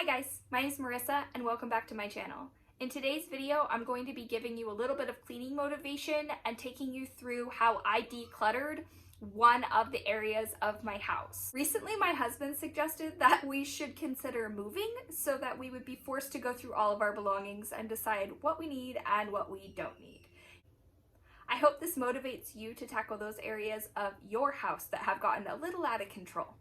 guys, my name is Marissa and welcome back to my channel. In today's video, I'm going to be giving you a little bit of cleaning motivation and taking you through how I decluttered one of the areas of my house. Recently, my husband suggested that we should consider moving so that we would be forced to go through all of our belongings and decide what we need and what we don't need. I hope this motivates you to tackle those areas of your house that have gotten a little out of control.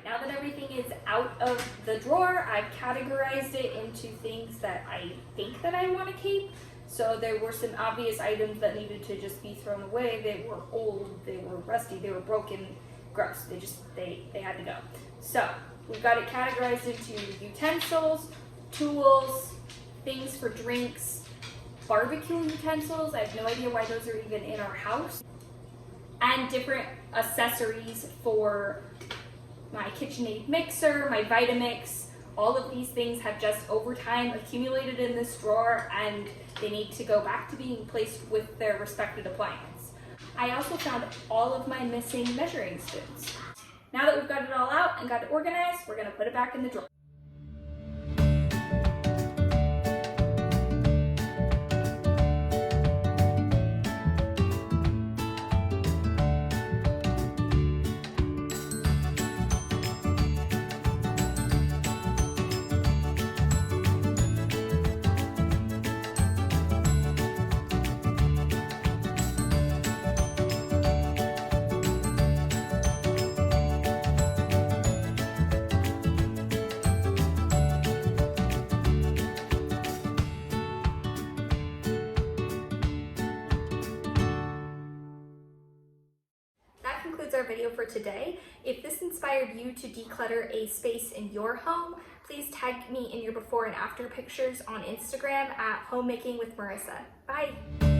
Now that everything is out of the drawer, I've categorized it into things that I think that I want to keep. So there were some obvious items that needed to just be thrown away. They were old, they were rusty, they were broken, gross. They had to go. So we've got it categorized into utensils, tools, things for drinks, barbecue utensils. I have no idea why those are even in our house, and different accessories for my KitchenAid mixer, my Vitamix. All of these things have just over time accumulated in this drawer and they need to go back to being placed with their respected appliance. I also found all of my missing measuring spoons. Now that we've got it all out and got it organized, we're gonna put it back in the drawer. Concludes our video for today. If this inspired you to declutter a space in your home, please tag me in your before and after pictures on Instagram at HomemakingwithMarissa. Bye!